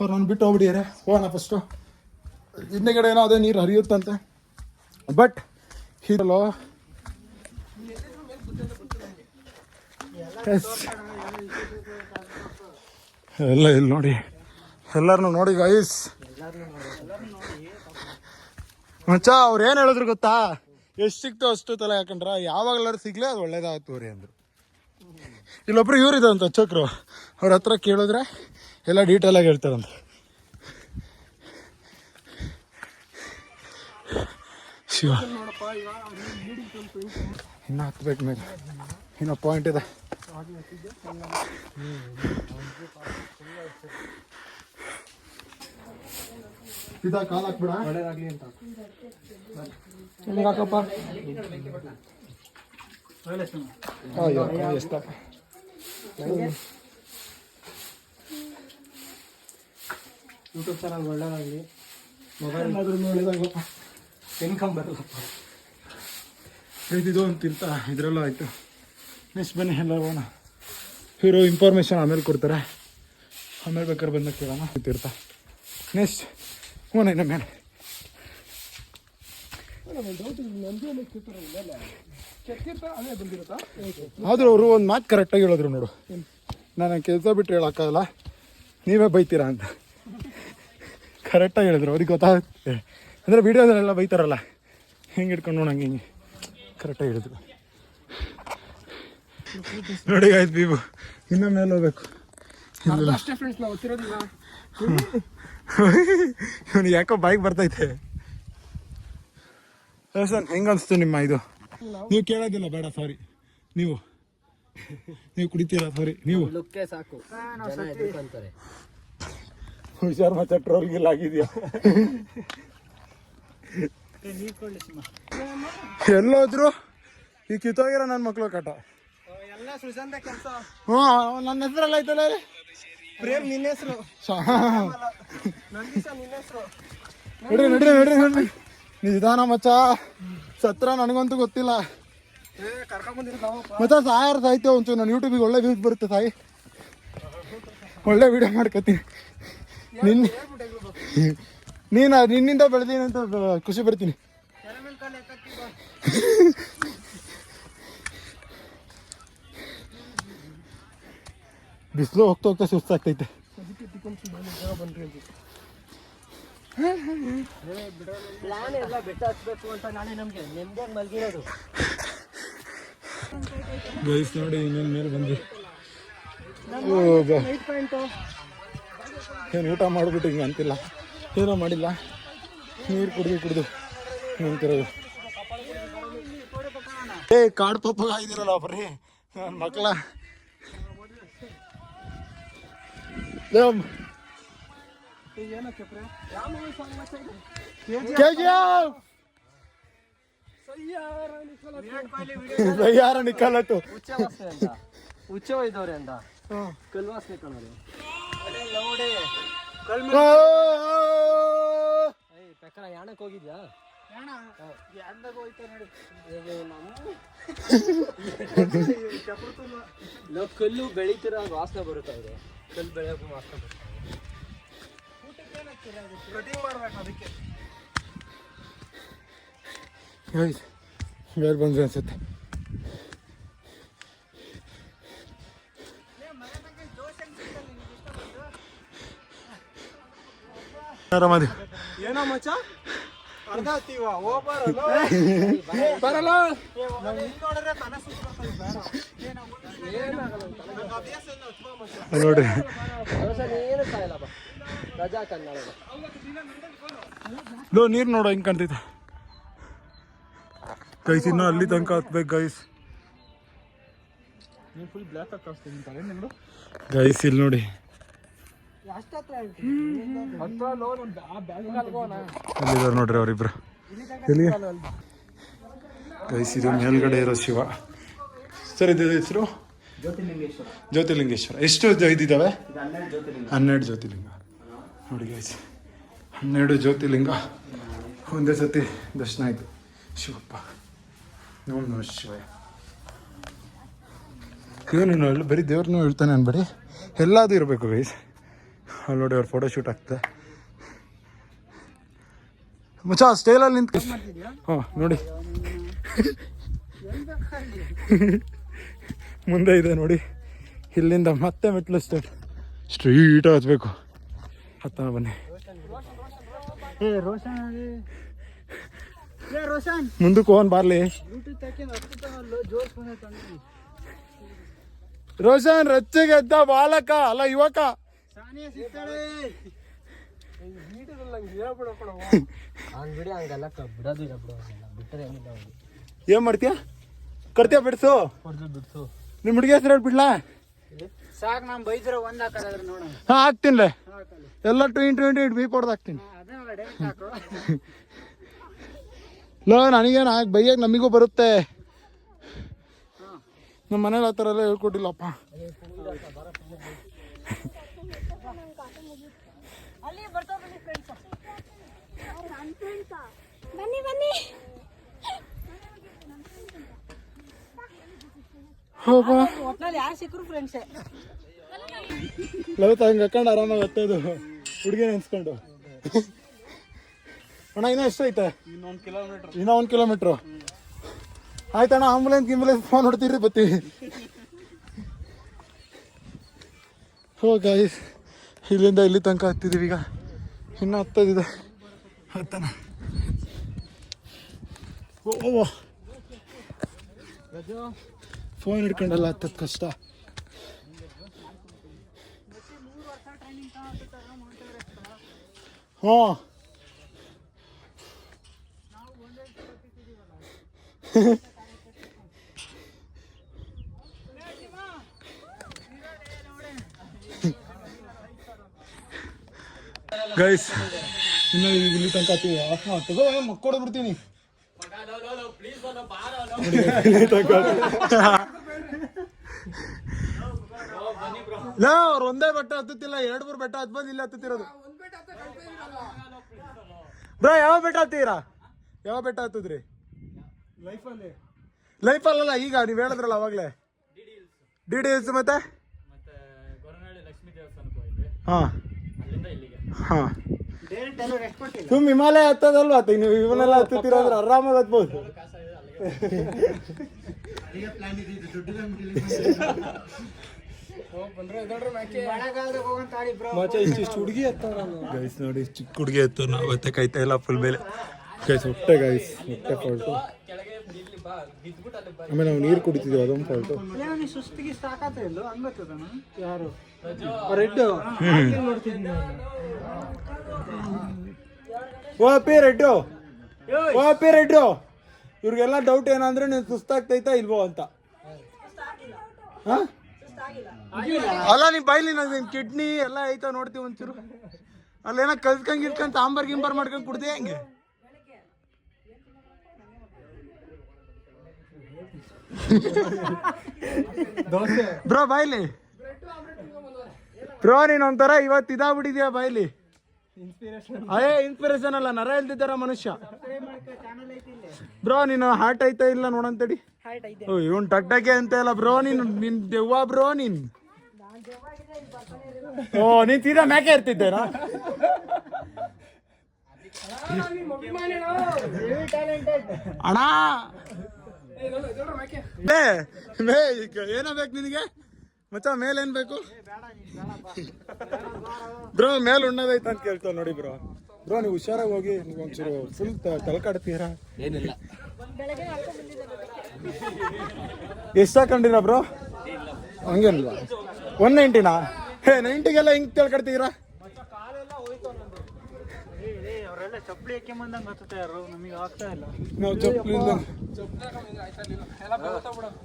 ಅವ್ರು ನಾನು ಬಿಟ್ಟು ಹೋಗ್ಬಿಟ್ಟಿದ್ದಾರೆ. ಹೋಗೋಣ ಫಸ್ಟು. ಹಿಂದೆಗಡೆ ಏನೋ ಅದೇ ನೀರು ಹರಿಯುತ್ತಂತೆ. ಬಟ್ ಹೀರಲ್ಲೋ ಎಲ್ಲ ಇಲ್ಲಿ ನೋಡಿ, ಎಲ್ಲರನ್ನು ನೋಡಿ ಗೈಸ್. ಮಚ್ಚ ಅವ್ರು ಏನು ಹೇಳಿದ್ರು ಗೊತ್ತಾ, ಎಷ್ಟು ಸಿಕ್ತು ಅಷ್ಟು ತಲೆ ಹಾಕೊಂಡ್ರ, ಯಾವಾಗಲಾರು ಸಿಗ್ಲಿ ಅದು ಒಳ್ಳೇದಾಯ್ತು ರೀ ಅಂದರು. ಇಲ್ಲೊಬ್ರು ಇವ್ರಿದಂತ ಚಕ್ರು, ಅವ್ರ ಹತ್ರ ಕೇಳಿದ್ರೆ ಎಲ್ಲ ಡೀಟೇಲಾಗಿ ಹೇಳ್ತಾರಂತ. ಶಿವ ಇನ್ನು ಹತ್ಬೇಕು ಮೇಲೆ, ಇನ್ನೂ ಪಾಯಿಂಟ್ ಇದೆ. ಇದಾ ಕಾಲು ಹಾಕ್ಬಿಡ, ಒಳ್ಳೇದಾಗ್ಲಿ ಅಂತ ಹಾಕಪ್ಪ. ಎಷ್ಟಪ್ಪ ಯೂಟ್ಯೂಬ್ ಚಾನಲ್ ಒಳ್ಳೇದಾಗಲಿ, ಮೊಬೈಲ್ ಒಳ್ಳೇದಾಗಪ್ಪ, ಇನ್ಕಮ್ ಬರಲ್ಲಪ್ಪ. ಇದು ಅಂತಿರ್ತಾ ಇದರಲ್ಲೂ ಆಯಿತು. ನೆಕ್ಸ್ಟ್ ಬನ್ನಿ ಎಲ್ಲ ಹೋಗೋಣ. ಇವರು ಇನ್ಫಾರ್ಮೇಷನ್ ಆಮೇಲೆ ಕೊಡ್ತಾರೆ, ಆಮೇಲೆ ಬೇಕಾದ್ರೆ ಬಂದಾಗ ಕೇಳೋಣ. ಇರ್ತಾ ನೆಕ್ಸ್ಟ್ ಹೋಗೋಣ ಇನ್ನು ಮೇಲೆ. ಆದರೂ ಅವರು ಒಂದು ಮಾತು ಕರೆಕ್ಟಾಗಿ ಹೇಳಿದ್ರು ನೋಡು, ನಾನು ಕೆಲಸ ಬಿಟ್ಟು ಹೇಳೋಕ್ಕಾಗಲ್ಲ, ನೀವೇ ಬೈತೀರಾ ಅಂತ ಕರೆಕ್ಟಾಗಿ ಹೇಳಿದ್ರು. ಅದಕ್ಕೆ ಗೊತ್ತಾಗುತ್ತೆ, ಅಂದರೆ ವೀಡಿಯೋದಲ್ಲೆಲ್ಲ ಬೈತಾರಲ್ಲ, ಹೆಂಗೆ ಇಟ್ಕೊಂಡು ನೋಡಂಗೆ ಹಿಂಗೆ ಕರೆಕ್ಟಾಗಿ ಹೇಳಿದ್ರು ನೋಡಿ. ಆಯ್ತು ಬೀಬು, ಇನ್ನೂ ಮೇಲೆ ಹೋಗ್ಬೇಕು. ಇವನಿಗೆ ಯಾಕೋ ಬೈಕ್ ಬರ್ತೈತೆ. ಸರ್ ಹೆಂಗೆ ಅನಿಸ್ತು ನಿಮ್ಮ ಇದು? ನೀವು ಕೇಳೋದಿಲ್ಲ, ಬೇಡ ಸಾರಿ. ನೀವು ಕುಡಿತೀರಾ? ಸಾರಿ, ನೀವು ಸಾಕು. ಹುಷಾರ್ ಮತ್ತೆ ಟ್ರೋಲ್ಗಿಲ್ಲ ಆಗಿದೆಯಾ? ಎಲ್ಲೋದ್ರು ಈ ಕಿತ್ತೋಗಿರೋ ನನ್ನ ಮಕ್ಳು ಕಟ. ಹ್ಞೂ, ನನ್ನ ಹೆಸರೆಲ್ಲ ಐತಲ್ಲ ಪ್ರೇಮ್, ನಿನ್ನ ಹೆಸರು ನಡ್ರಿ ನಡ್ರಿ ನಡ್ರಿ ನಡ್ರಿ. ನಿಧಾನ ಮಚ್ಚ, ಸತ್ರ ನನಗಂತೂ ಗೊತ್ತಿಲ್ಲ ಮಚ್ಚ. ಸಾಯಾರು ಸಾಯ್ತೆ ಒಂಚೂರು, ನಾನು ಯೂಟ್ಯೂಬಿಗೆ ಒಳ್ಳೆ ವ್ಯೂಸ್ ಬರುತ್ತೆ ಸಾಯಿ, ಒಳ್ಳೆ ವಿಡಿಯೋ ಮಾಡ್ಕೊತೀನಿ. ನಿನ್ನಿಂದ ಬೆಳೆದೀನಿ ಅಂತ ಖುಷಿ ಪಡ್ತೀನಿ. ಬಿಸಿಲು ಹೋಗ್ತಾ ಹೋಗ್ತಾ ಸುಸ್ತಾಗ್ತೈತೆ. ಗೈಸ್ ನೋಡಿ, ಇನ್ನೊಂದು ಮೇಲೆ ಬಂದ್ವಿ. ಏನು ಊಟ ಮಾಡಿಬಿಟ್ಟು ಹಿಂಗೆ ಅಂತಿಲ್ಲ, ಏನೋ ಮಾಡಿಲ್ಲ, ನೀರು ಕುಡಿದು ನಿಂತಿರೋದು. ಕಾಡು ಪಪ್ಪ ಆಗಿದ್ದೀರಲ್ಲ ಬರ್ರಿ ನನ್ನ ಮಕ್ಕಳ. ಯಾರ ನಿಕ್ಕಲತ್ತು ಹುಚ್ಚ ಒಯ್ದವ್ರೆ ಅಂದ ಕಲ್ವಾಸನೆ ಕಣೋರು. ಪೆಕ್ಕನ ಯಾಣಕ್ಕೆ ಹೋಗಿದ್ಯಾ? ನಾವು ಕಲ್ಲು ಬೆಳಿತೀರ, ವಾಸನೆ ಬರುತ್ತೆ. ಅವ್ರು ಕಲ್ಲು ಬೆಳೆಯೋಕೆ ವಾಸನೆ ಬರುತ್ತೆ. ಬೇರೆ ಬಂದ್ರೆ ಅನ್ಸುತ್ತೆ. ಆರಾಮದಿ ಏನೋ ಮಚ್ಚ ನೋಡ್ರಿ, ನೀರು ನೋಡೋ ಹಿಂಗೆ ಕಾಣ್ತೈತೆ ಗೈಸ್. ಇನ್ನೂ ಅಲ್ಲಿ ತನಕ ಹತ್ಬೇಕು ಗೈಸ್. ಗೈಸ್ ಇಲ್ಲಿ ನೋಡಿ, ಅಲ್ಲಿದ್ದಾರೆ ನೋಡ್ರಿ ಅವರಿಬ್ರು. ಎಲ್ಲಿ ಗೈಸ್? ಇದು ಮೇಲ್ಗಡೆ ಇರೋ ಶಿವ ಸರ್. ಇದು ಹೆಸರು ಜ್ಯೋತಿರ್ಲಿಂಗೇಶ್ವರ. ಎಷ್ಟು ಇದಿದ್ದಾವೆ? 12 ಜ್ಯೋತಿರ್ಲಿಂಗ ನೋಡಿ ಗೈಸ್. 12 ಜ್ಯೋತಿರ್ಲಿಂಗ ಒಂದೇ ಸತಿ ದರ್ಶನ ಆಯಿತು. ಶಿವಪ್ಪ ನೋವು ನಮ ಶಿವಯ್ಯ. ಏನು ಬರೀ ದೇವ್ರನ್ನೂ ಹೇಳ್ತಾನೆ ಅನ್ಬೇಡಿ, ಎಲ್ಲದೂ ಇರಬೇಕು ಗೈಸ್. ಅಲ್ಲಿ ನೋಡಿ ಅವ್ರು ಫೋಟೋ ಶೂಟ್ ಆಗ್ತದೆ. ಮಚ್ಚ ಸ್ಟೈಲಲ್ಲಿ ನಿಂತು ಹಾಂ ನೋಡಿ ಮುಂದೆ ಇದೆ ನೋಡಿ. ಇಲ್ಲಿಂದ ಮತ್ತೆ ಮೆಟ್ಲು ಸ್ಟ್ರೀಟ್ ಹತ್ಬೇಕು. ಹತ್ತನ ಬನ್ನಿ. ಮುಂದಕ್ಕೆ ಹೋಗೋನ್ ಬಾರ್ಲಿ. ರೋಷನ್ ರಚ್ಚೆಗೆ ಎದ್ದ ಬಾಲಕ ಅಲ್ಲ ಯುವಕ. ಏನ್ ಮಾಡ್ತೀಯ? ಕರ್ತೀಯ ಬಿಡ್ಸು. ನಿಮ್ ಹುಡುಗಿ ಹೆಸರು ಹೇಳ್ಬಿಡ್ಲಾ? ಸಾಕ್ ನಾನ್ ಬೈದ್ರ ಒಂದ್ ಹಾಕದಾದ್ರೆ ನೋಡ. ಹಾ ಹಾಕ್ತೀನಿಲೆ ಎಲ್ಲ 20 ಬೀಪ್ ಹೊಡೆದು ಹಾಕ್ತೀನಿ. ಲೋ ನನಗೇನು ಬೈಯಕ್ಕೆ ನಮಗೂ ಬರುತ್ತೆ. ನಮ್ಮ ಮನೇಲಿ ಆ ಥರ ಎಲ್ಲ ಹೇಳ್ಕೊಟ್ಟಿಲ್ಲಪ್ಪ. ಲವಿತ ಹಂಗೆ ಹಾಕೊಂಡು ಆರಾಮಾಗಿ ಹತ್ತೋದು ಹುಡುಗಿ ನೆನ್ಸ್ಕೊಂಡು. ಅಣ್ಣ ಇನ್ನೂ ಎಷ್ಟು ಐತೆ? ಇನ್ನೂ 1 ಕಿಲೋಮೀಟ್ರು ಆಯ್ತಣ್ಣ. ಆಂಬುಲೆನ್ಸ್ ಫೋನ್ ಹೊಡ್ತೀರಿ ಬರ್ತೀವಿ. ಹೋ ಗಾಯ್ಸ್, ಇಲ್ಲಿಂದ ಇಲ್ಲಿ ತನಕ ಹತ್ತಿದ್ದೀವಿ. ಈಗ ಇನ್ನೂ ಹತ್ತದಿದೆ. ಹತ್ತಣ. ಓ ಫೋನ್ ಹಿಡ್ಕೊಂಡಲ್ಲ ಹತ್ತದ ಕಷ್ಟ. ಹಾಂ ಗೈಸ್ ಇನ್ನು ಇಲ್ಲಿ ತನಕ ಹತ್ತೀವಿ. ತಗೋ ಮಕ್ಕೊಡ ಬಿಡ್ತೀನಿ. ಅವ್ರು ಒಂದೇ ಬೆಟ್ಟ ಹತ್ತುತ್ತಿಲ್ಲ, 2-3 ಬೆಟ್ಟ ಹತ್ ಬಂದು ಇಲ್ಲಿ ಹತ್ತುತ್ತಿರೋದು. ಬ್ರೋ ಯಾವ ಬೆಟ್ಟ ಹತ್ತೀರಾ? ಯಾವ ಬೆಟ್ಟ ಹತ್ತದ್ರಿ ಲೈಫಲ್ಲಲ್ಲ ಈಗ ನೀವು ಹೇಳಿದ್ರಲ್ಲ ಅವಾಗಲೇ? ಡಿ ಹಿಲ್ಸ್ ಮತ್ತೆ ಹಾಂ ಹಾಂ ತುಂಬ ಹಿಮಾಲಯ ಹತ್ತದಲ್ವಾ? ನೀವು ಇವನ್ನೆಲ್ಲ ಹತ್ತುತ್ತೀರಂದ್ರೆ ಆರಾಮಾಗಿ ಹತ್ಬೋದು. ಇಷ್ಟಿಷ್ಟು ಹುಡುಗಿ ಗೈಸ್ ನೋಡಿ, ಚಿಕ್ಕ ಹುಡುಗಿ ಎತ್ತು. ನಾವು ಮತ್ತೆ ಕೈತಾ ಇಲ್ಲ ಫುಲ್ ಮೇಲೆ ಗೈಸ್. ಹೊಟ್ಟೆ ಗೈಸ್, ಹೊಟ್ಟೆ ಫಾಲ್ಟು. ಆಮೇಲೆ ನಾವು ನೀರು ಕುಡಿತಿದ್ವಿ, ಅದೊಂದು ಫಾಲ್ಟು. ರೆಡ್ಡು ಇವ್ರಿಗೆಲ್ಲ ಡೌಟ್ ಏನಂದ್ರೆ ನೀನು ಸುಸ್ತಾಗ್ತೈತಾ ಇಲ್ವೋ ಅಂತ. ಅಲ್ಲ ನೀ ಬೈಲಿ ನಿನ್ ಕಿಡ್ನಿ ಎಲ್ಲ ಐತಾ ನೋಡ್ತೀವಿ ಒಂಚೂರು. ಅಲ್ಲೇನ ಕಲ್ಸ್ಕೊಂಡ್ ಇಟ್ಕೊಂಡ್ ಸಾಂಬಾರ್ ಗಿಂಬಾರ್ ಮಾಡ್ಕೊಂಡ್ ಕುಡ್ದೆ ಹೆಂಗೆ? ಬ್ರೋ ಬಾಯ್ಲಿ ಬ್ರೋ, ನೀನ್ ಒಂಥರ ಇವತ್ತು ಇದಾಗ್ಬಿಟ್ಟಿದ್ಯಾ ಬಾಯ್ಲಿ. ಅಯ್ಯೇ ಇನ್ಸ್ಪಿರೇಷನ್ ಅಲ್ಲ, ನರ ಇಲ್ದಿದ್ದಾರ ಮನುಷ್ಯ. ಬ್ರೋ ನೀನು ಹಾರ್ಟ್ ಐತಾ ಇಲ್ಲ ನೋಡಂತಡಿ. ಇವನ್ ಟಕ್ಟಕ್ಕೆ ಅಂತ ಇಲ್ಲ ಬ್ರೋ. ನಿನ್ ದೆವ್ವ ಬ್ರೋ ನೀನ್. ಓ ನೀನ್ ತೀರಾ ಮ್ಯಾಕೆ ಇರ್ತಿದ್ದೇನಾ? ಅಣ್ಣ ಏನೋ ಬೇಕು ನಿನಗೆ ಮಚ್ಚ? ಮೇಲೇನ್ ಬೇಕು ಬ್ರೋ? ಮೇಲೆ ಉಣ್ಣದೈತ ಅಂತ ಕೇಳ್ತಾವ ನೋಡಿ ಬ್ರೋ. ಬ್ರೋ ನೀವು ಹುಷಾರಾಗಿ ಹೋಗಿ, ನೀವು ಒಂಚೂರು ಫುಲ್ ತಲೆಕಾಡ್ತೀರಾ. ಏನಿಲ್ಲ, ಎಷ್ಟು ಹಾಕೊಂಡಿರ ಬ್ರೋ? ಹಂಗೇನಿಲ್ಲ. 190ನಾ? 90ಗೆಲ್ಲ ಹಿಂಗ್ ತಿಳ್ಕಡ್ತೀರಾ? ಚಪ್ಪಲಿ ಹಾಕ್ಯಂಬಂದಂಗ ಹತ್ತಾರು, ನಮಗೆ ಆಗ್ತಾ ಇಲ್ಲ. ನಾವು ಚಪ್ಪಲಿ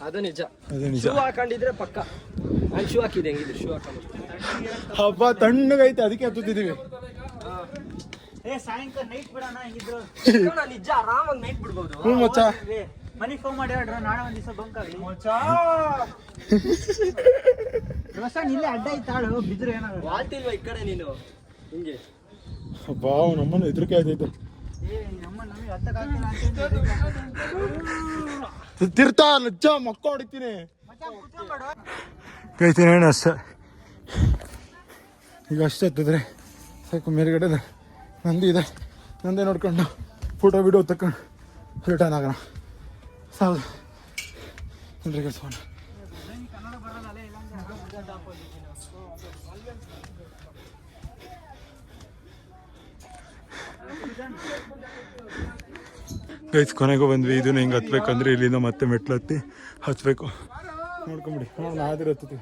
ಅದು ನಿಜ. ಶೂ ಹಾಕೊಂಡಿದ್ರೆ ಪಕ್ಕ. ನಾನು ಶೂ ಹಾಕಿದೆ, ಹೆಂಗಿದ್ರೆ ಶೂ ಹಾಕೊಂಡು ಹಬ್ಬ ತಣ್ಣಗೈತೆ, ಅದಕ್ಕೆ ಹತ್ತುತ್ತಿದ್ದೀವಿ. ಸಾಯಂಕಾಲ ನೈಟ್ ಬಿಡೋಣ ಹೆಂಗಿದ್ರು. ನಿಜ ಆರಾಮಾಗಿ ನೈಟ್ ಬಿಡ್ಬೋದು. ಹ್ಞೂ ಮಚ್ಚ, ಮನೆಗೆ ಫೋನ್ ಮಾಡಿ ಹೇಳ್ರ, ನಾಳೆ ಒಂದ್ ದಿವಸ ಬಂಕ್ ಆಗಲಿ. ಇಲ್ಲೇ ಅಡ್ಡ ಇತ್ತಾಳು, ಬಿದ್ರೆ ಏನಾಗ ವಾಲ್ತಿಲ್ವಾ ಈ ಕಡೆ ನೀನು ಹಿಂಗೆ. ಹಬ್ಬ ನಮ್ಮನ್ನು ಹೆದರಿಕೆ ಆಯ್ತೈತೆ. ತಿರ್ತಾ ಲಜ್ಜ ಮಕ್ಕ ಹೊಡಿತೀನಿ. ಕೈತೀನಿ ಅಷ್ಟೇ. ಈಗ ಅಷ್ಟು ಹತ್ತಿದ್ರೆ ಸಾಕು. ಮೇಲ್ಗಡೆ ನಂದಿ ಇದೆ, ನಂದೇ ನೋಡ್ಕೊಂಡು ಫೋಟೋ ವಿಡಿಯೋ ತಕೊಂಡು ರಿಟರ್ನ್ ಆಗೋಣ. ಸಾಕು ಎಲ್ರಿಗೂ ಸೋಣ. ಗೈಸ್ ಕೊನೆಗೂ ಬಂದ್ವಿ. ಇದನ್ನ ಹಿಂಗೆ ಹತ್ಬೇಕಂದ್ರೆ ಇಲ್ಲಿಂದ ಮತ್ತೆ ಮೆಟ್ಲು ಹತ್ಬೇಕು. ನೋಡ್ಕೊಂಬಿಡಿ, ನಾವು ಆದ್ರೆ ಹತ್ತೀವಿ.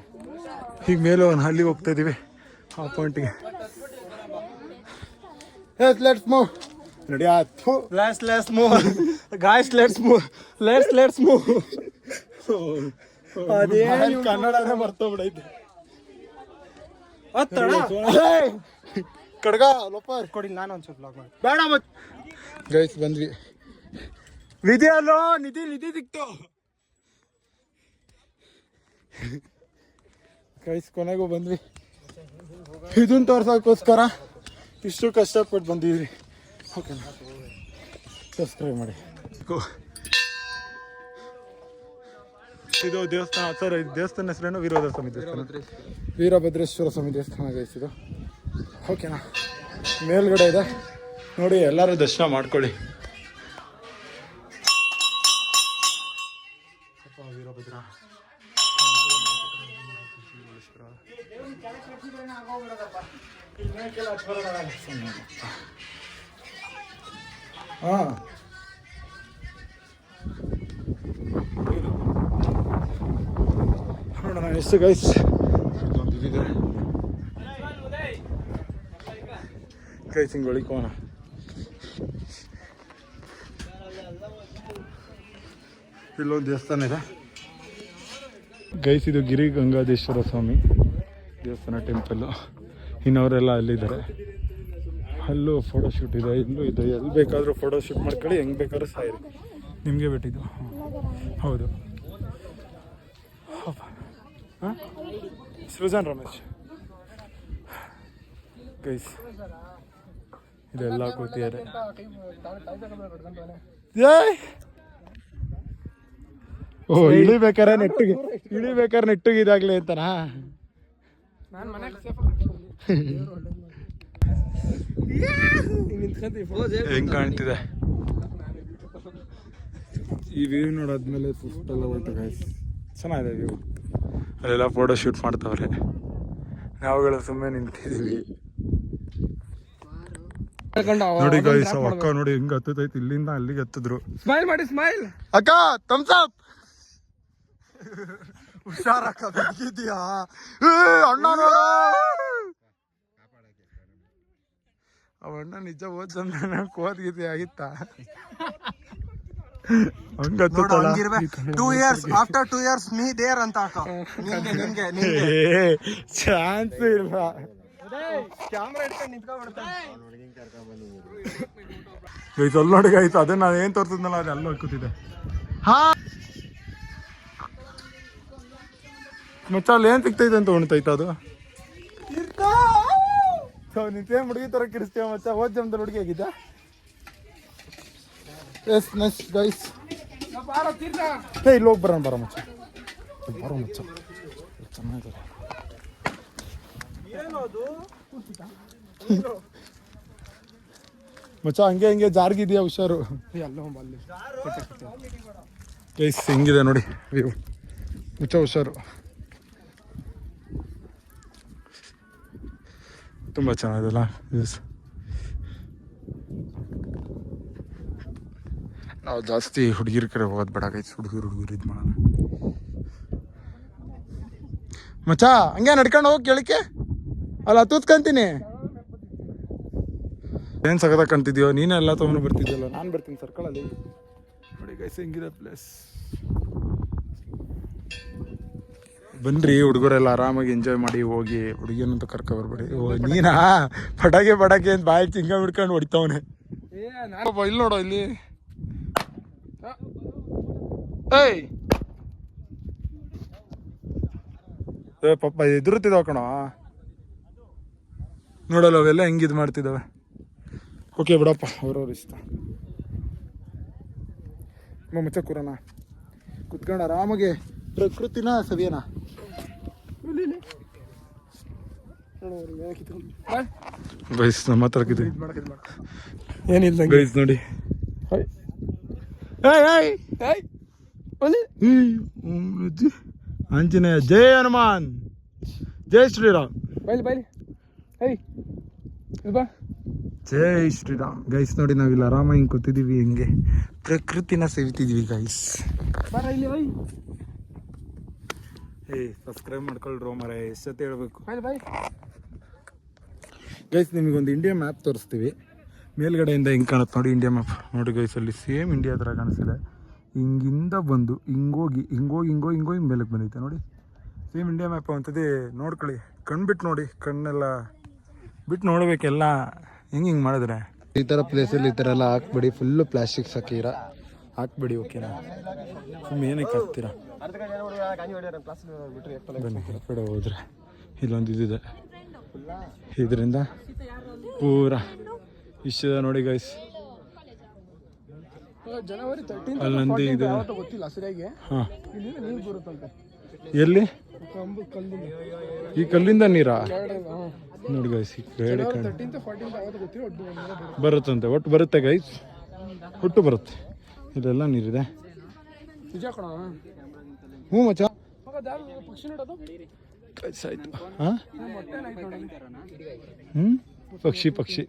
ಈಗ ಮೇಲೆ ಒಂದು ಅಲ್ಲಿಗೆ ಹೋಗ್ತಾ ಇದ್ದೀವಿ, ಆ ಪಾಯಿಂಟಿಗೆ. Let's move. ನಡಿ ಆಯ್ತು. Let's move. Guys, let's move. Let's move. ಅದೇನು ಕನ್ನಡನೇ ಮರ್ತೋಗ್ಬಿಡೈತೆ. ಹತ್ತಣ ಕಡ್ಗ ಲೋಪರ್ ಕೊಡಿ, ನಾನು ಒಂಚೂರು ಬ್ಲಾಗ್ ಮಾಡಿ. ಬೇಡ ಮತ್ತೆ. ಗೈಸ್ ಬಂದ್ವಿ. ನಿಧಿ ಅಲ್ಲೋ, ನಿಧಿ ಸಿಕ್ತು. ಗೈಸ್ ಕೊನೆಗೂ ಬಂದ್ವಿ. ಇದನ್ನ ತೋರ್ಸೋಕ್ಕೋಸ್ಕರ ಇಷ್ಟು ಕಷ್ಟಪಟ್ಟು ಬಂದಿದ್ವಿ. ಓಕೆ, ಸಬ್ಸ್ಕ್ರೈಬ್ ಮಾಡಿ. ಇದು ದೇವಸ್ಥಾನ, ಸರ್ ಇದು ದೇವಸ್ಥಾನ ಹೆಸರೇನು? ವೀರಭದ್ರ ಸ್ವಾಮಿ ದೇವಸ್ಥಾನ, ವೀರಭದ್ರೇಶ್ವರ ಸ್ವಾಮಿ ದೇವಸ್ಥಾನ ಗೈಸ್ ಇದು. ಓಕೆನಾ, ಮೇಲ್ಗಡೆ ಇದೆ ನೋಡಿ, ಎಲ್ಲರೂ ದರ್ಶನ ಮಾಡ್ಕೊಳ್ಳಿ. ವೀರಭದ್ರ ಹಾಂ, ನೋಡೋಣ ಎಷ್ಟು ಗೈಸ್ ಬಂದಿದೆ. ಗೈಸ್ ಹಿಂಗೆ ಒಳಿಕೋಣ. ಇಲ್ಲೊಂದು ದೇವಸ್ಥಾನ ಇದೆ ಗೈಸ್, ಇದು ಗಿರಿ ಗಂಗಾಧೇಶ್ವರ ಸ್ವಾಮಿ ದೇವಸ್ಥಾನ ಟೆಂಪಲ್ಲು. ಇನ್ನವರೆಲ್ಲ ಅಲ್ಲಿದ್ದಾರೆ. ಅಲ್ಲೂ ಫೋಟೋಶೂಟ್ ಇದೆ, ಇಲ್ಲೂ ಇದೆ. ಎಲ್ಲಿ ಬೇಕಾದರೂ ಫೋಟೋಶೂಟ್ ಮಾಡ್ಕೊಳ್ಳಿ, ಹೆಂಗೆ ಬೇಕಾದ್ರೂ ಸಾಯಿರಿ. ನಿಮಗೆ ಬಿಟ್ಟಿದ್ದು. ಹೌದು, ಹಾಂ, ಸೃಜನ್ ರಮೇಶ್ ಗೈಸ್ ಇದೆಲ್ಲ ಕೂತಿದ್ದಾರೆ. ಓ, ಇಳಿಬೇಕಾರೆ ನೆಟ್ಟಿಗೆ ಇದಾಗ್ಲಿ ಅಂತನಾ? ಹೆಂಗ್ ಕಾಣ್ತಿದೆ ಈ ವ್ಯೂ ನೋಡಾದ್ಮೇಲೆ ಸುಸ್ತೆಲ್ಲ ಹೋಯ್ತು ಗೈಸ್. ಚೆನ್ನಾಗಿದೆ ವ್ಯೂ. ಅಲ್ಲೆಲ್ಲ ಫೋಟೋ ಶೂಟ್ ಮಾಡ್ತಾವ್ರೆ, ನಾವುಗಳು ಸುಮ್ಮನೆ ನಿಂತಿದ್ದೀವಿ. ನೋಡಿ ಗೈಸ್, ಅಕ್ಕ ನೋಡಿ ಹೆಂಗ್ ಹತ್ತೈತಿ, ಇಲ್ಲಿಂದ ಅಲ್ಲಿಗೆ ಹತ್ತಿದ್ರು. ಸ್ಮೈಲ್ ಮಾಡಿ, ಸ್ಮೈಲ್. ಅಕ್ಕ ಥಮ್ಸ್ ಅಪ್. ಹುಷಾರಕ್ಕ, ಬೆಳಗಿದ್ಯಾ ಅಣ್ಣ ನೋಡ. ಅವಣ್ಣ ನಿಜ ಓದ್ಸಂದ್ರೆ ಕೋದ್ಗಿದ್ದಿ ಆಗಿತ್ತ. Two years after 2 years me there ಅಂತ ನಿಂಗೆ ಚಾನ್ಸ್ ಇಲ್ಲ. ಕ್ಯಾಮ್ರಾ ಇಟ್ಕೊಂಡು ನಿಂತ್ಕೊಂಡ್ಬಿಡ್ತಾನೆ. ಅಲ್ಲಿ ನೋಡಿ ಗೈಸ್, ಅದೇ ನಾನು ಏನ್ ತೋರಿಸಿದ್ನಲ್ಲ ಅದು ಎಲ್ಲ ಕೂತಿದೆ. ಹಾ ಮಚ್ಚ, ಅಲ್ಲಿ ಏನ್ ಸಿಗ್ತೈತೆ ಅಂತ ಉಣ್ತೈತ ಅದು. ನಿಂತೇನ್ ಹುಡುಗಿ ತರ ಕಿರಿಸ್ತೇವ ಮಚ್ಚ. ಹೋದ್ ಜಮ್ದಲ್ಲಿ ಹುಡುಗಿ ಆಗಿದ್ದ. ಎಸ್ ನೆಕ್ಸ್ಟ್ ಗೈಸ್, ಇಲ್ಲಿ ಹೋಗಿ ಬರೋಣ. ಬರೋ ಮಚ್ಚ, ಚೆನ್ನಾಗಿದೆ. ಮಚ್ಚ ಹಂಗೆ ಜಾರ್ಗಿದ್ಯಾ, ಹುಷಾರು. ಗೈಸ್ ಹಿಂಗಿದೆ ನೋಡಿ ವ್ಯೂ. ಮಚ್ಚ ಹುಷಾರು, ತುಂಬ ಚೆನ್ನಾಗಿದೆಲ್ಲ ವ್ಯೂಸ್. ನಾವು ಜಾಸ್ತಿ ಹುಡುಗಿರ ಕಡೆ ಹೋಗೋದು ಬೇಡ ಗೈಸ್, ಹುಡುಗರು ಇದು ಮಾಡೋಣ. ಮಚ್ಚ ಹಂಗೆ ನಡ್ಕೊಂಡು ಹೋಗಿ ಕೇಳಿಕೆ ಅಲ್ಲ ಹತ್ತೂತ್ಕಂತೀನಿ. ಏನು ಸಗದಾಗ ಕಾಣ್ತಿದ್ಯೋ, ನೀನೇ ಎಲ್ಲ ತೊಗೊಂಡು ಬರ್ತಿದ್ಯಲ್ಲ. ನಾನು ಬರ್ತೀನಿ ಸರ್ಕಲಲ್ಲಿ. ನೋಡಿ ಗೈಸ್ ಹೆಂಗಿದೆ ಪ್ಲೇಸ್. ಬನ್ರಿ ಹುಡುಗರೆಲ್ಲ ಆರಾಮಾಗಿ ಎಂಜಾಯ್ ಮಾಡಿ ಹೋಗಿ. ಹುಡುಗಿಯನ್ನಂತೂ ಕರ್ಕೊ ಬರ್ಬೇಡಿ. ನೀನಾ ಪಟಾಕೆ ಅಂತ ಬಾಯಿ ಚಿಂಗ ಬಿಡ್ಕೊಂಡು ಹೊಡಿತಾವನೆ. ಇಲ್ಲಿ ನೋಡೋ, ಇಲ್ಲಿ ಏಯ್ ಪಾಪ ಎದುರುತ್ತಿದ್ದಾವ ಕಣ. ನೋಡಲ್ಲ ಅವೆಲ್ಲ ಹೆಂಗೆ ಇದು ಮಾಡ್ತಿದ್ದಾವೆ. ಓಕೆ ಬಿಡಪ್ಪ, ಅವ್ರವ್ರ ಇಷ್ಟ. ಮಚ್ಚ ಕೂರೋಣ, ಕುತ್ಕೊಂಡು ಆರಾಮಾಗಿ ಪ್ರಕೃತಿನ ಸವಿಯೋಣ. ಗೈಸ್ ನಮ್ಮ ಹತ್ರ ಏನಿಲ್ಲ ಗೈಸ್ ನೋಡಿ ಆಂಜನೇಯ ಜೈ ಹನುಮಾನ್ ಜೈ ಶ್ರೀರಾಮ್ ಜೈ ಶ್ರೀರಾಮ್. ಗೈಸ್ ನೋಡಿ ನಾವಿಲ್ಲ ಆರಾಮ ಹಿಂಗೆ ಕೂತಿದೀವಿ, ಹಿಂಗೆ ಪ್ರಕೃತಿನ ಸೇವಿತಿದೀವಿ ಗೈಸ್. ಸಬ್ಸ್ಕ್ರೈಬ್ ಮಾಡ್ಕೊಳ್ರೋ ಮರೆ, ಎಷ್ಟೊತ್ತು ಹೇಳ್ಬೇಕು ಗೈಸ್. ನಿಮಗೊಂದು ಇಂಡಿಯಾ ಮ್ಯಾಪ್ ತೋರಿಸ್ತೀವಿ, ಮೇಲ್ಗಡೆಯಿಂದ ಹಿಂಗೆ ಕಾಣುತ್ತೆ ನೋಡಿ ಇಂಡಿಯಾ ಮ್ಯಾಪ್. ನೋಡಿ ಗೈಸ್ ಅಲ್ಲಿ ಸೇಮ್ ಇಂಡಿಯಾ ಥರ ಕಾಣಿಸ್ತಿದೆ. ಹಿಂಗಿಂದ ಬಂದು ಹಿಂಗೋಗಿ ಮೇಲಕ್ಕೆ ಬಂದೈತೆ ನೋಡಿ. ಸೇಮ್ ಇಂಡಿಯಾ ಮ್ಯಾಪ್ ಅಂತದೇ ನೋಡ್ಕೊಳ್ಳಿ, ಕಣ್ಬಿಟ್ಟು ನೋಡಿ, ಕಣ್ಣೆಲ್ಲ ಬಿಟ್ಟು ನೋಡ್ಬೇಕೆಲ್ಲ. ಹಿಂಗೆ ಮಾಡಿದ್ರೆ ಈ ಥರ ಪ್ಲೇಸಲ್ಲಿ ಈ ಥರ ಎಲ್ಲ ಹಾಕ್ಬಿಡಿ, ಫುಲ್ಲು ಪ್ಲಾಸ್ಟಿಕ್ಸ್ ಹಾಕ್ಬಿಡಿ ಓಕೆನಾ. ಸುಮ್ಮನೆ ಏನಕ್ಕೆ ಹಾಕ್ತೀರಾ? ಬನ್ನಿ ಕಡೆ ಹೋದ್ರೆ ಇಲ್ಲೊಂದು ಇದಿದೆ, ಇದರಿಂದ ಪೂರ ಇಷ್ಟ ನೋಡಿ ಗೈಸ್. ಜನವರಿ 13 ಅಲ್ಲಿ ನಂದಿ ಇದೆ ಗೊತ್ತಿಲ್ಲ ಸರಿಯಾಗಿ. ಹಾಂ ನೀರು ಬರುತ್ತಂತೆ ಎಲ್ಲಿ? ಈ ಕಲ್ಲಿಂದ ನೀರಾ? ನೋಡಿ ಗೈಸ್ ಬರುತ್ತಂತೆ, ಒಟ್ಟು ಬರುತ್ತೆ ಗೈಸ್, ಒಟ್ಟು ಬರುತ್ತೆ. ಇಲ್ಲೆಲ್ಲ ನೀರಿದೆ. ಹ್ಞೂ ಮಚ್ಚ ಆಯ್ತು. ಹಾಂ ಪಕ್ಷಿ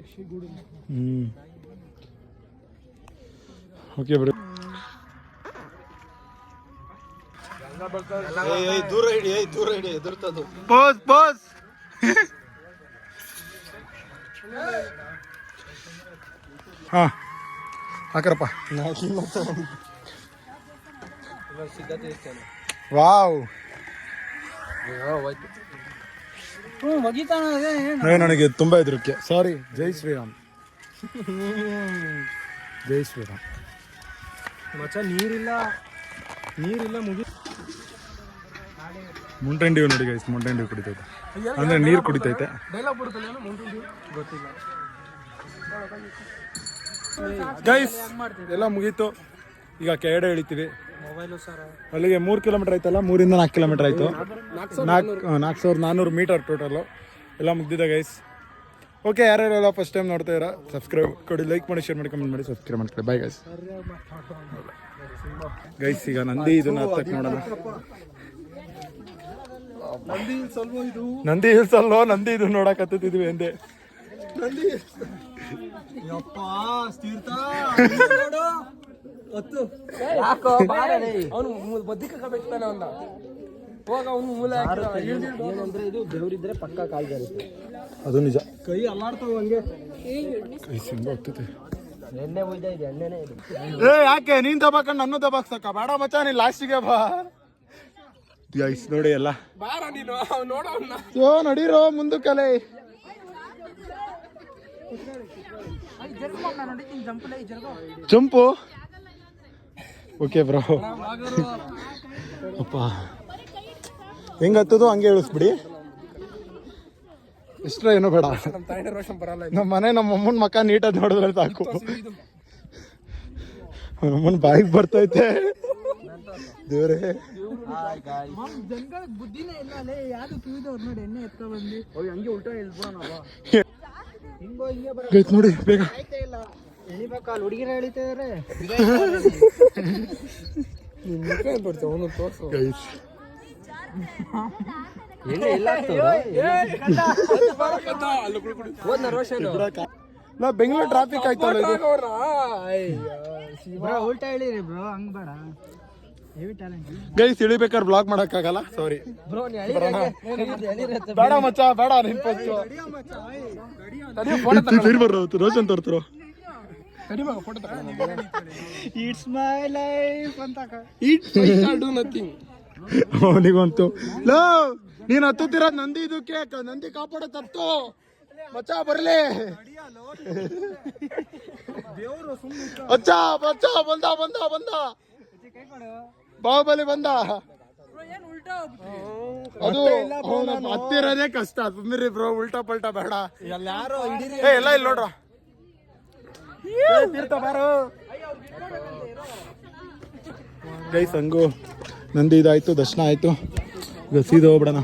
ಓಕೆ ಬರೋ. ದೂರ ಹಿಡಿ ಎದುರ್ತದು. ಬಾಸ್ ಹಾಂ ಹಾಕರಪ್ಪ. ವಾವ್ ನನಗೆ ತುಂಬ ಹೆದರಿಕೆ. ಸಾರಿ. ಜೈ ಶ್ರೀರಾಮ್. ಜೈ ಶ್ರೀರಾಮ್. ಮಚ್ಚ ನೀರಿಲ್ಲ ಮುಗಿ. ಮುಂಟೆಂಡಿ ನೋಡಿ ಗೈಸ್, ಮುಂಟೆಂಡಿ ಕುಡಿತೈತೆ ಅಂದ್ರೆ ನೀರು ಕುಡಿತೈತೆ. ಗೈಸ್ ಎಲ್ಲ ಮುಗೀತು, ಈಗ ಕೆಳಗಡೆ ಇಳಿತೀವಿ. ಅಲ್ಲಿಗೆ 3 ಕಿಲೋಮೀಟರ್ ಆಯ್ತಲ್ಲ, 3 ರಿಂದ 4 ಕಿಲೋಮೀಟರ್ ಆಯ್ತು. 4,400 ಮೀಟರ್ ಟೋಟಲು ಎಲ್ಲ ಮುಗ್ದಿದೆ ಗೈಸ್. ಓಕೆ, ಯಾರ್ಯಾರೆಲ್ಲ ಫಸ್ಟ್ ಟೈಮ್ ನೋಡ್ತಾ ಇದ್ದೀರಾ ಸಬ್ಸ್ಕ್ರೈಬ್ ಕೊಡಿ, ಲೈಕ್ ಮಾಡಿ, ಶೇರ್ ಮಾಡಿ, ಕಮೆಂಟ್ ಮಾಡಿ, ಸಬ್ಸ್ಕ್ರೈಬ್ ಮಾಡ್ಕೊಳ್ಳಿ. Bye guys. ಗೈಸ್ ಈಗ ನಂದಿ ಇದನ್ನ ಹತ್ತಕ್ಕೆ ನೋಡೋಣ. ನಂದಿ ಹಿಲ್ಸ್ ಅಲ್ಲೋ, ನಂದಿ ಇದು ನೋಡಕ್ ಹತ್ತಿದ್ವಿ ಅಂದೆ. ಅವನು ಬದ್ದಿಕ್ಕಾಗಬೇಕಂತಾನೆ ಅವನ್ನ ಹೋಗ, ಅವನು ಮೂಲ ಏನಂದ್ರೆ ಇದು ಬೆವರಿದ್ರೆ ಪಕ್ಕ ಕಾಲ್ ಜಾರುತ್ತೆ. ಅದು ನಿಜ. ಕೈ ಅಲ್ಲಾಡ್ತಾವ ಹಂಗೆ, ಕೈ ಸಿಂಬ ಹೋಗ್ತೈತೆ. ಎಣ್ಣೆ ಹೋಯ್ತಾ ಇದೆ, ಎಣ್ಣೆನೇ ಇದು. ಯಾಕೆ ನೀನ್ ದಬಾಕೊಂಡು ನನ್ನ ದಬಾಕ್ಸಕ್ಕ ಬೇಡ ಮಚ್ಚ, ನೀನ್ ಲಾಸ್ಟಿಗೆ ಬಾ. ಗೈಸ್ ನೋಡಿ ಎಲ್ಲ ಬಾರ ನೀನು ನೋಡೋಣ. ನಡೀರೋ ಮುಂದಕ್ಕಲೆ. Jump okay bro. ಅಪ್ಪ ಹೆಂಗ ಹತ್ತದು ಹಂಗೆ ಇಳಿಸ್ಬಿಡಿ, ಇಷ್ಟ ಏನೋ ಬೇಡ. ನಮ್ಮ ಮನೆ ನಮ್ಮ ಅಮ್ಮನ ಮಕ್ಕ ನೀಟಾಗಿ ನೋಡಿದ್ರೆ ಸಾಕು. ನಮ್ಮನ್ ಬಾಯಿಗೆ ಬರ್ತೈತೆ ದೇವ್ರೆ. ಬುದ್ಧಿನೇ ಇಲ್ಲ ಅಲ್ಲೇ, ಯಾವ್ದು ಕಿವಿದವ್ರು ನೋಡಿ ಎಣ್ಣೆ ಎತ್ಕೊ ಬಂದು ಹಂಗೆ ಉಲ್ಟಾ ಗೈಸ್ ನೋಡಿ ಬೇಗ ಎಳಿಬೇಕಲ್ಲ, ಹುಡುಗಿರ ಎಳಿತಿದಾರೆ. ಗೈಸ್ ಬೆಂಗಳೂರು ಟ್ರಾಫಿಕ್ ಆಯ್ತಲ್ಲ ಇದು. ಉಲ್ಟಾ ಹೇಳಿರಿ ಬ್ರೋ, ಹಂಗ್ ಬೇಡ. ಗೈಸ್ ಇಳಿಬೇಕಾದ್ರೆ ಬ್ಲಾಗ್ ಮಾಡಕ್ಕಾಗಲ್ಲ, ಸಾರಿ. ಬೇಡ ಮಚ್ಚ ಬೇಡ, ನಿನ್ ಬರ್ಬೋದು ರೋಷನ್ ತೋರ್ತಿರೋ. ಇಟ್ಸ್ ಮೈ ಲೈಫ್ ಅಂತ ಅವನಿಗಂತೂ ಲೋ ನೀನ್ ಹತ್ತುತ್ತಿರೋದ್ ನಂದಿ ಇದಕ್ಕೆ, ನಂದಿ ಕಾಪಾಡೋ ತತ್ತು ಮಚ್ಚ ಬರ್ಲಿ. ಅಚ್ಚ ಬಚ್ಚ ಬಂದ ಬಂದ ಬಂದ ಬಾಹುಬಲಿ ಬಂದ. ಅದು ಹತ್ತಿರೋದೇ ಕಷ್ಟ. ಸುಮ್ಮಿರಿ ಬ್ರೋ, ಉಲ್ಟಾ ಪಲ್ಟಾ ಬೇಡ. ಎಲ್ಲ ಇಲ್ಲಿ ನೋಡ್ರ ಗೈಸ್. ಹಂಗು ನಂದಿ ಇದಾಯ್ತು, ದರ್ಶನ ಆಯ್ತು, ಈಗ ಸೀದಾ ಹೋಗ್ಬಿಡೋಣ.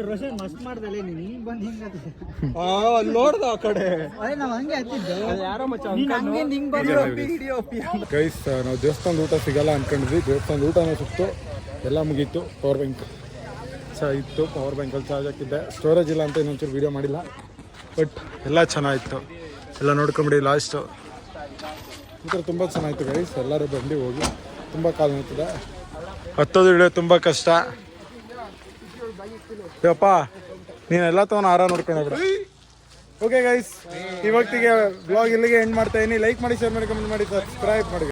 ರೋಷನ್ ಮಸ್ತ್ ಮಾಡ್ದಲ್ಲ ನೀನ್ ಹಿಂಗ್ ಬಂದ್ ಹಿಂಗ್ ನೋಡ್ದ ಆ ಕಡೆ ಅದೇ ನಾವ್ ಹಂಗೆ ಹತ್ತಿದ್ದು ಯಾರೋ ಮಚ್ಚ ನೀನ್ ಹಂಗೆ ಹಿಂಗ್ ಬಂದು ಗೈಸ್ ನಾವು ದೇವಸ್ಥಾನದ ಊಟ ಸಿಗಲ್ಲ ಅನ್ಕೊಂಡಿದ್ವಿ. ದೇವಸ್ಥಾನದ ಊಟನೂ ಸಿಕ್ತು, ಎಲ್ಲ ಮುಗೀತು. ಪವರ್ ಬ್ಯಾಂಕ್ ಇತ್ತು, ಪವರ್ ಬ್ಯಾಂಕಲ್ಲಿ ಚಾರ್ಜ್ ಹಾಕಿದ್ದೆ. ಸ್ಟೋರೇಜ್ ಇಲ್ಲ ಅಂತ ಇನ್ನೊಂಚೂರು ವೀಡಿಯೋ ಮಾಡಿಲ್ಲ, ಬಟ್ ಎಲ್ಲ ಚೆನ್ನಾಗಿತ್ತು. ಎಲ್ಲ ನೋಡ್ಕೊಂಬಿಡಿ ಲಾಸ್ಟು. ಈ ಥರ ತುಂಬ ಚೆನ್ನಾಗಿತ್ತು ಗೈಸ್. ಎಲ್ಲರೂ ಬಂದು ಹೋಗಿ. ತುಂಬ ಕಾಲು ನೋಡ್ತದೆ, ಹತ್ತೋದು ಇಳಿಯೋದು ತುಂಬ ಕಷ್ಟ. ಯಪ್ಪ ನೀನೆಲ್ಲ ತಗೊಂಡು ಆರಾಮ ನೋಡ್ಕೊಂಡು ಹೋಗ್ಬಿಡ. ಓಕೆ ಗೈಸ್, ಇವತ್ತಿಗೆ ಬ್ಲಾಗ್ ಇಲ್ಲಿಗೆ ಎಂಡ್ ಮಾಡ್ತಾ ಇದೀನಿ. ಲೈಕ್ ಮಾಡಿ, ಶೇರ್ ಮಾಡಿ, ಕಮೆಂಟ್ ಮಾಡಿ, ಸಬ್ಸ್ಕ್ರೈಬ್ ಮಾಡಿ.